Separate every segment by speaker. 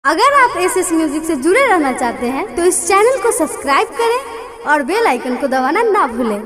Speaker 1: अगर आप SS music से जुड़े रहना चाहते हैं तो इस चैनल को सब्सक्राइब करें और बेल आइकन को दबाना ना भूलें।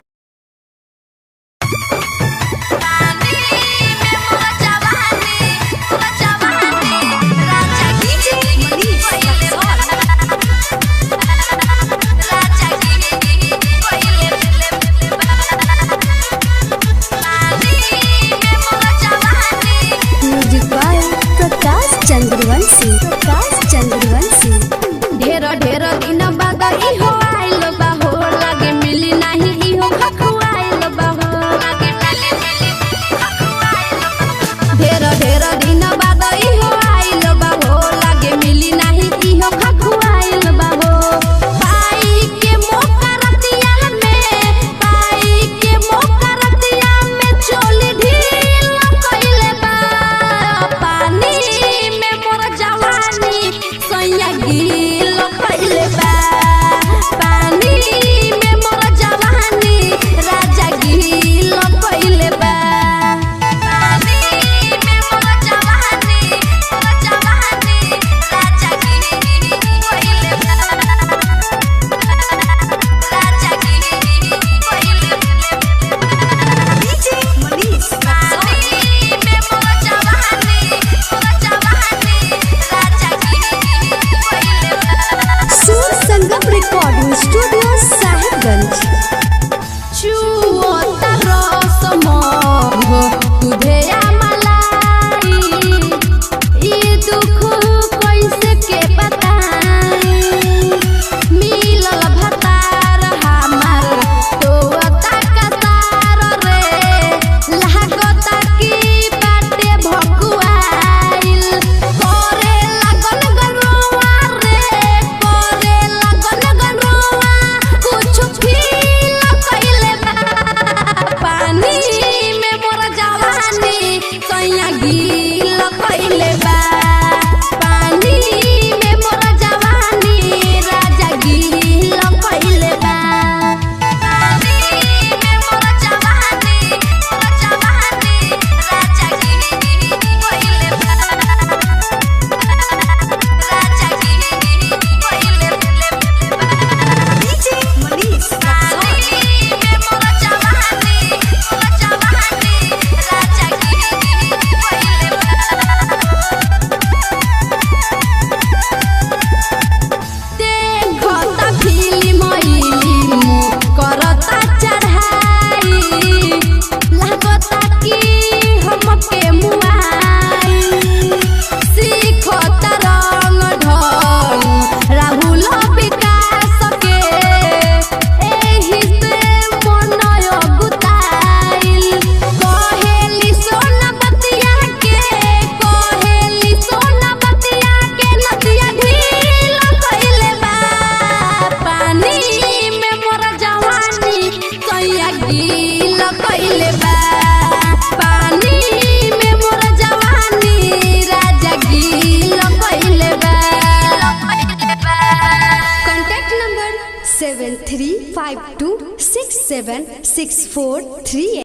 Speaker 2: ढेर ढेर दिन बाद इहो आइल बा हो, लागे मिली नाही इहो खखुआइल बा हो। ढेर ढेर दिन बाद इहो आइल बा हो, लागे मिली नाही इहो खखुआइल बा हो। पाई के मौका रतिया में चोली ढील कइले बा। पानी में मोर जवानी सैया गिल कइले बा। पानी में मोर जवानी राजा गिल कइले बा। पानी में मोर जवानी राजा गिल कइले बा। राजा गिल कइले बा। डीजे मनीष पानी में मोर जवानी राजा गिल कइले बा।
Speaker 1: सुर संगम रिकॉर्डिंग स्टूडियो साहिबगंज।
Speaker 2: चुओता रस मोह तुधेया मलाई, ई दुख कैसे के बताई। मिलल भतार हमार तोता कतार रे, लागता की बाटे भकुआइल। करे लगन गरुआ रे, करे लगन गरुआ, कुछ फील कइले बा। पानी में मोर जवानी सैया गिल कइले बा। पानी में मोर जवानी राजा गिल कइले बा। पानी में मोर जवानी राजा गिल कइले बा। राजा गिल कइले बा।
Speaker 1: डीजे मनीष
Speaker 2: पानी में मोर जवानी राजा गिल कइले बा। देखता फिल्म करता चढ़ाई, लागता कि हमके मुआई। सीखता रंग ढंग राहुल विकास के, एही से मन गुताइल। कहेली सोना बतिया के नदिया ढील कइले बा। पानी में मोर जवानी सैया गिल कइले बा। पानी में मोर जवानी राजा गिल कइले बा।
Speaker 1: Contact number 7352676438।